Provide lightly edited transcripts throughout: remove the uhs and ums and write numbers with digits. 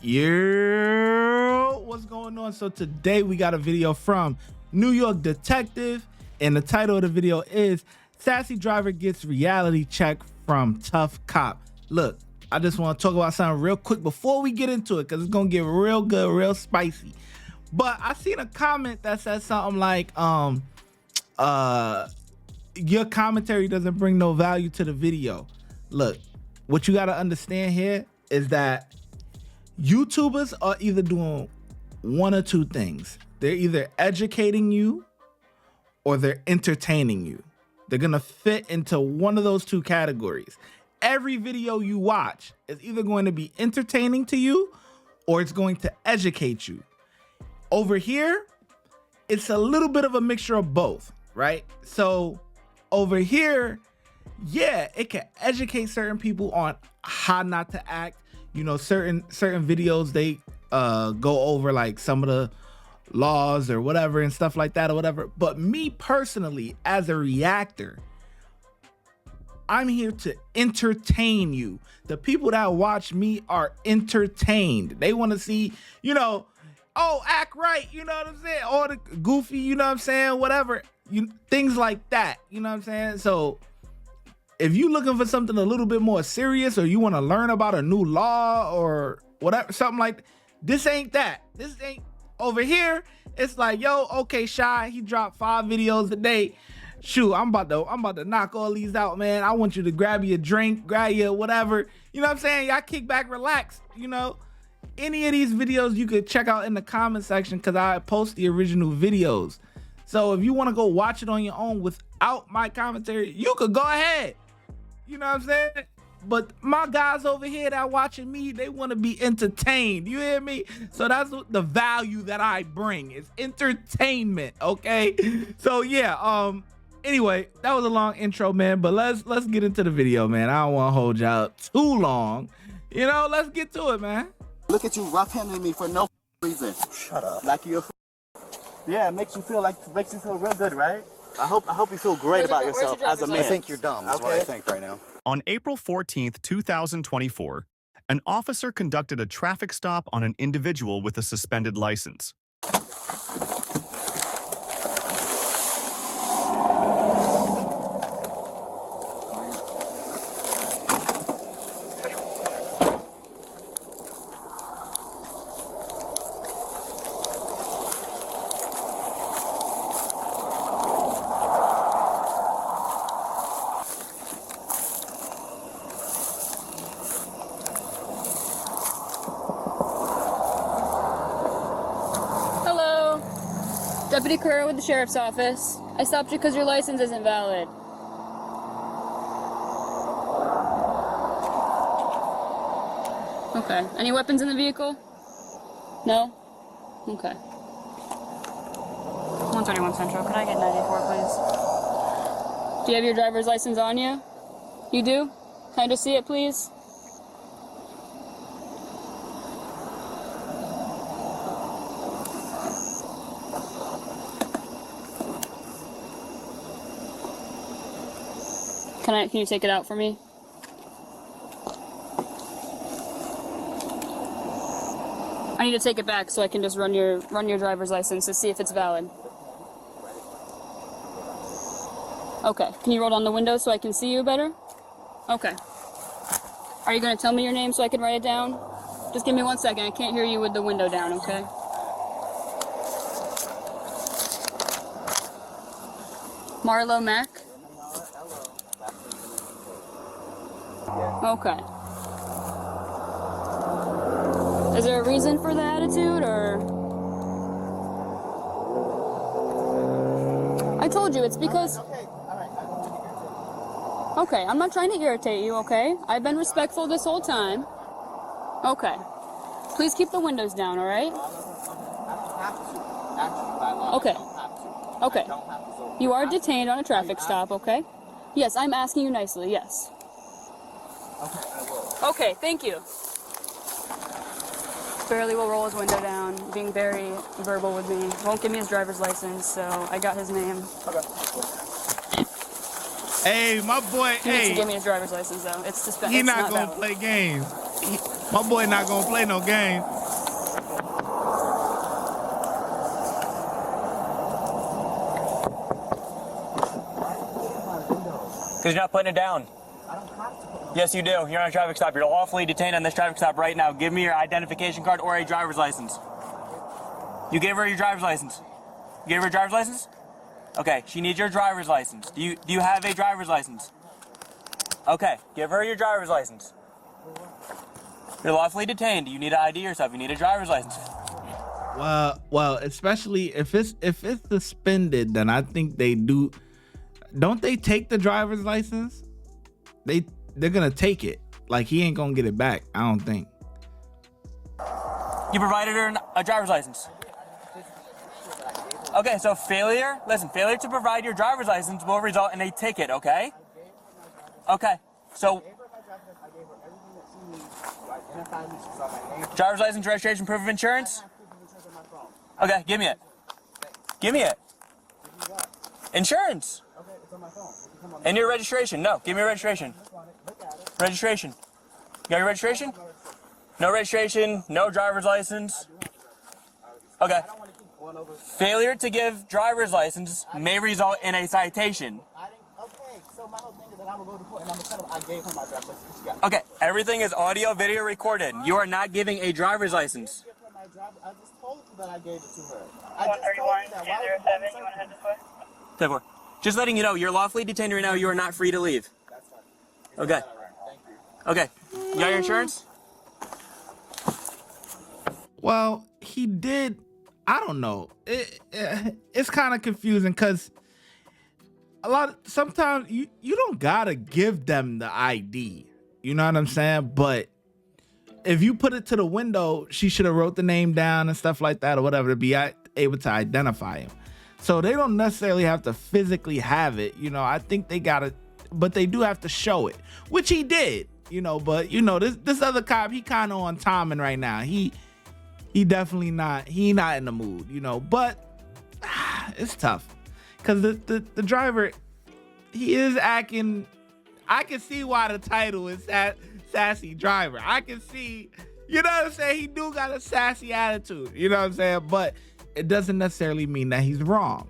Yo, what's going on? So today we got a video from New York Detective, and the title of the video is Sassy Driver Gets Reality Check from Tough Cop. Look, I just want to talk about something real quick before we get into it, because it's gonna get real good, real spicy. But I seen a comment that says something like your commentary doesn't bring no value to the video. Look, what you got to understand here is that YouTubers are either doing one or two things. They're either educating you or they're entertaining you. They're gonna fit into one of those two categories. Every video you watch is either going to be entertaining to you or it's going to educate you. Over here, it's a little bit of a mixture of both, right? So over here, yeah, it can educate certain people on how not to act. You know, certain videos, they go over like some of the laws or whatever and stuff like that or whatever. But me personally, as a reactor, I'm here to entertain you. The people that watch me are entertained. They want to see, you know, oh, act right, you know what I'm saying? Or the goofy, you know what I'm saying? Whatever, things like that, you know what I'm saying? So if you looking for something a little bit more serious, or you want to learn about a new law or whatever, something like this ain't that. This ain't over here. It's like, yo, okay, Shy, he dropped 5 videos a day. Shoot, I'm about to knock all these out, man. I want you to grab your drink, grab your whatever. You know what I'm saying? Y'all kick back, relax. You know, any of these videos you could check out in the comment section, because I post the original videos. So if you want to go watch it on your own without my commentary, you could go ahead. You know what I'm saying? But my guys over here that watching me, they want to be entertained. You hear me? So that's what the value that I bring is entertainment. Okay. So yeah. Anyway, that was a long intro, man. But let's get into the video, man. I don't want to hold y'all too long. You know, let's get to it, man. Look at you rough-handing me for no reason. Shut up. Like you're. Yeah, it makes you feel real good, right? I hope you feel great about yourself as a man. I think you're dumb. That's what I think right now. On April 14th, 2024, an officer conducted a traffic stop on an individual with a suspended license. Deputy Curra with the Sheriff's Office. I stopped you because your license isn't valid. Okay. Any weapons in the vehicle? No? Okay. 131 Central. Can I get 94, please? Do you have your driver's license on you? You do? Can I just see it, please? Can you take it out for me? I need to take it back so I can just run your driver's license to see if it's valid. Okay. Can you roll down the window so I can see you better? Okay. Are you going to tell me your name so I can write it down? Just give me 1 second. I can't hear you with the window down, okay? Marlo Mack? Okay. Is there a reason for the attitude, or? I told you, it's because... Okay, I'm not trying to irritate you, okay? I've been respectful this whole time. Okay. Please keep the windows down, alright? Okay. Okay. You are detained on a traffic stop, okay? Yes, I'm asking you nicely, yes. Okay, thank you. Barely will roll his window down, being very verbal with me. Won't give me his driver's license, so I got his name. Hey, my boy, He needs to give me his driver's license, though. It's suspended. He's not going to play games. My boy not gonna play no games. Because you're not putting it down. Yes, you do. You're on a traffic stop. You're lawfully detained on this traffic stop right now. Give me your identification card or a driver's license. You gave her your driver's license. You gave her a driver's license? Okay, she needs your driver's license. Do you have a driver's license? Okay, give her your driver's license. You're lawfully detained. You need to ID yourself. You need a driver's license. Well, especially if it's suspended, then I think they do. Don't they take the driver's license? They're gonna take it. Like, he ain't gonna get it back, I don't think. You provided her a driver's license. Okay, so failure to provide your driver's license will result in a ticket, okay? Okay, so driver's license, registration, proof of insurance? Okay, give me it. Give me it. Insurance. And your registration. No, give me your registration. Registration. You got your registration? No registration, no driver's license. Okay. Failure to give driver's license may result in a citation. Okay, so my whole thing is that I'm gonna go to court and I'm gonna tell them I gave her my driver's license. Okay, everything is audio, video recorded. You are not giving a driver's license. I just told you that I gave it to her. I just told you that. 131-207, you want to head this way? Just letting you know, you're lawfully detained right now. You are not free to leave. That's fine. Okay. Okay. You got your insurance? Well, he did. I don't know. It's kind of confusing because sometimes you don't gotta give them the ID. You know what I'm saying? But if you put it to the window, she should have wrote the name down and stuff like that or whatever to be able to identify him. So they don't necessarily have to physically have it. You know, I think they gotta, but they do have to show it, which he did. You know, but you know, this other cop, he kind of on timing right now. He definitely not. He not in the mood. You know, but it's tough because the driver, he is acting. I can see why the title is Sassy Driver. I can see, you know what I'm saying? He do got a sassy attitude, you know what I'm saying? But it doesn't necessarily mean that he's wrong.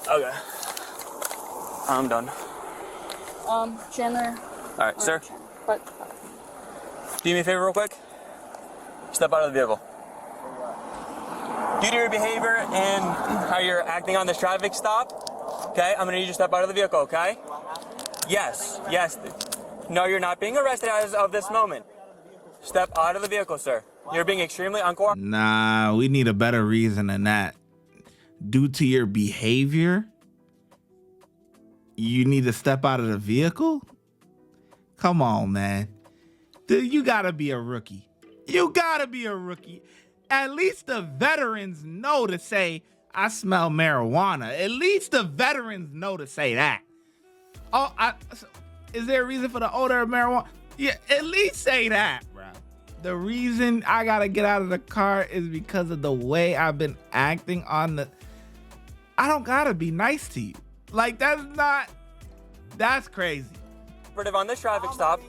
Okay. I'm done. Chandler. All right, sir. What? Do me a favor real quick. Step out of the vehicle. Due to your behavior and how you're acting on this traffic stop, okay, I'm gonna need you to step out of the vehicle, okay? Yes, yes. No, you're not being arrested as of this moment. Step out of the vehicle, sir. You're being extremely uncooperative. Nah, we need a better reason than that. Due to your behavior, you need to step out of the vehicle? Come on, man. Dude, you gotta be a rookie. You gotta be a rookie. At least the veterans know to say, I smell marijuana. At least the veterans know to say that. Oh, is there a reason for the odor of marijuana? Yeah, at least say that, bro. The reason I gotta get out of the car is because of the way I've been acting on the... I don't gotta be nice to you. Like, that's crazy. On this traffic stop,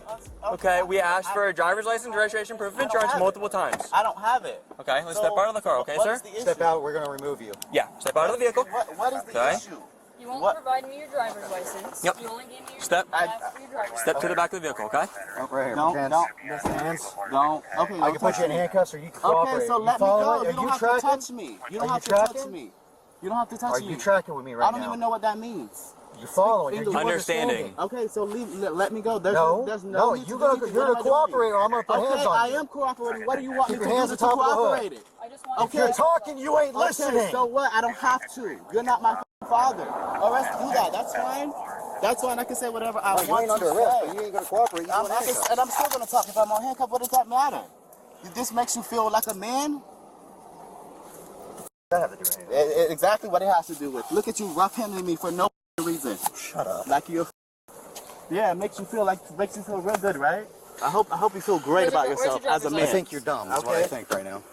okay, we asked for a driver's license, registration, proof of insurance multiple times. I don't have it. Okay, let's step out of the car, okay, sir? Step out, we're gonna remove you. Yeah, step out of the vehicle. What is the issue? You won't provide me your driver's license. Yep. You only gave me your Step. driver's Step to the back of the vehicle, okay? Oh, right here. Don't. Hands. Don't. Okay, I can put you in handcuffs or you can cooperate. Okay, so let me go. You don't have to touch me. You don't have to touch me. You don't have to touch me. Are you tracking with me right now? I don't even know what that means. You're following. You're understanding. Okay, so let me go. There's no, you're gonna cooperate or I'm gonna put hands on you. I am cooperating. What do you want me to do to top cooperate? I just want If you're talking, you ain't listening. Okay, so what? I don't have to. You're not my father. All right, do that. That's fine. That's fine. I can say whatever I want you ain't to under arrest, but you ain't gonna cooperate. and I'm still gonna talk. If I'm on handcuff, what does that matter? If this makes you feel like a man, That have to do with anything. Exactly what it has to do with. Look at you rough-handing me for no reason. Shut up. Like you're. Yeah, it makes you feel real good, right? I hope you feel great about yourself as a man. I think you're dumb. That's what I think right now.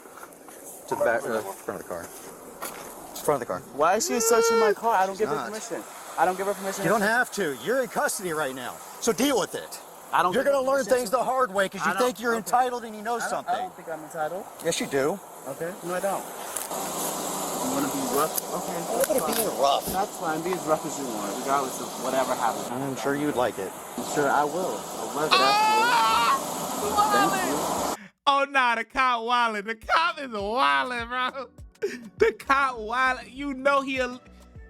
To the back, front of the car. Front of the car. Why is she searching my car? I don't give her permission. I don't give her permission. You don't have to. You're in custody right now. So deal with it. I don't. You're give going to her learn permission. things the hard way because you think you're entitled and you know something. I don't think I'm entitled. Yes, you do. Okay. No, I don't. You want to be rough? Okay. Look at it being rough. That's fine. Be as rough as you want, regardless of whatever happens. I'm sure you'd like it. I'm sure I will. I'll love it, actually. Thank you. Oh, nah, the cop wildin'. The cop is wildin', bro. The cop wildin'. You know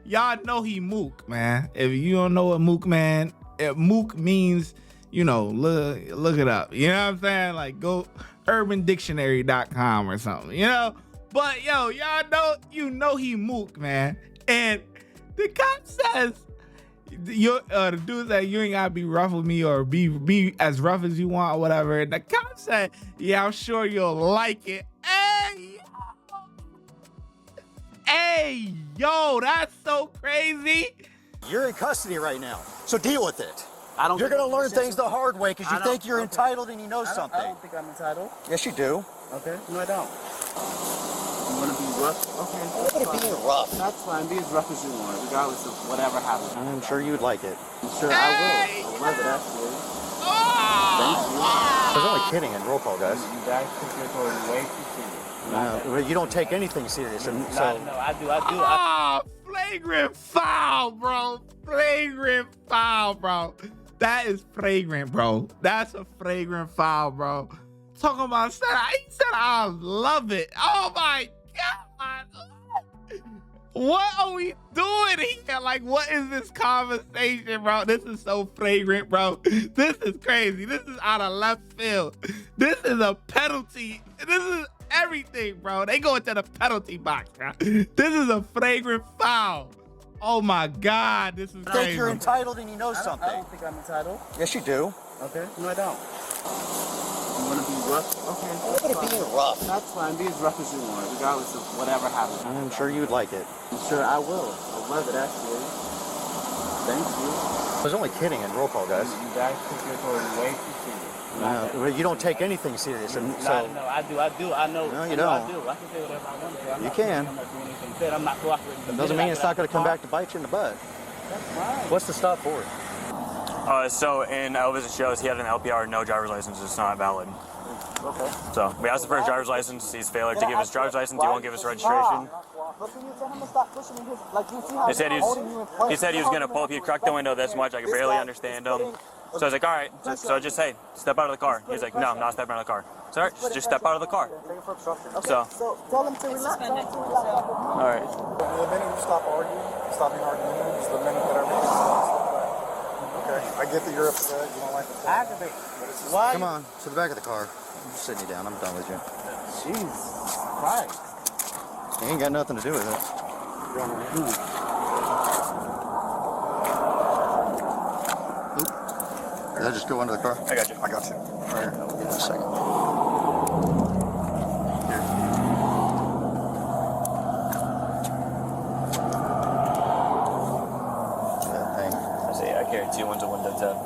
y'all know he mook, man. If you don't know what mook, man, mook means, you know, look it up. You know what I'm saying? Like, go urbandictionary.com or something, you know? But, yo, y'all know, you know he mook, man. And the cop says, the dude said you ain't gotta be rough with me or be as rough as you want or whatever. And the cop said, yeah, I'm sure you'll like it. Hey, yo, that's so crazy. You're in custody right now. So deal with it. I don't. You're going to learn permission. things the hard way because you think you're entitled and you know something. I don't think I'm entitled. Yes, you do. Okay. No, I don't. You want to be rough? Okay. Look at it being rough. That's fine. Be as rough as you want, regardless of whatever happens. I'm sure you'd like it. I'm sure I will. I'll love it, actually. Thank you. I was only kidding in roll call, guys. You guys took your authority way too serious. You don't take anything serious. And so, No, I do. Oh, flagrant foul, bro. Flagrant foul, bro. That is flagrant, bro. That's a flagrant foul, bro. Talking about, he said, I love it. Oh my God. What are we doing here? Like, what is this conversation, bro? This is so flagrant, bro. This is crazy. This is out of left field. This is a penalty. This is everything, bro. They go into the penalty box, bro. This is a flagrant foul. Oh my God, this is crazy. You think you're entitled and you know something. I don't think I'm entitled. Yes, you do. Okay. No, I don't. You want to be rough? Okay. Look at it being rough. That's fine. Be as rough as you want, regardless of whatever happens. I'm sure you'd like it. I'm sure I will. I'll love it, actually. Thank you. I was only kidding in roll call, guys. You guys took your authority way too serious. You don't take anything serious. And so, No, I do. I know. No, you I know don't. I do. I can say whatever I want to. You can. I'm not doing anything said. I'm not cooperating. It doesn't mean it's not going to come back to bite you in the butt. That's fine. What's the stop for? So in Elvis' shows, he had an LPR, no driver's license. It's not valid. Okay. So we asked him for his driver's license. He's failed to give his driver's license. He won't give us registration. He said he was going to pull up. He cracked the window this much. I could barely understand him. So I was like, all right. So just hey, step out of the car. He's like, no, I'm not stepping out of the car. So all right, just step out of the car. So tell him to relax. all right. The minute you stop stopping arguing is the minute that everything stops. Okay, I get that you're upset. You don't like the Aggravate. Why? Come on, to the back of the car. I'm just sitting you down. I'm done with you. Jesus Christ. You ain't got nothing to do with it. Did I just go under the car? I got you. I got you. Right here. Give me a second. That thing. I see. I carry 2 ones, a window tab.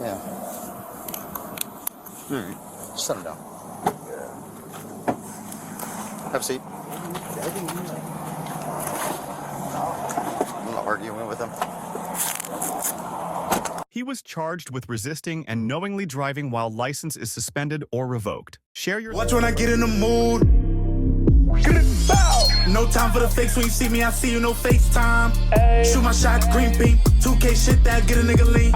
Yeah. All right. Just set him down. Have a seat. I'm not arguing with him. He was charged with resisting and knowingly driving while license is suspended or revoked. Share your... Watch when I get in the mood. No time for the fakes. When you see me, I see you, no FaceTime. Shoot my shot, green beam. 2K shit that get a nigga lean.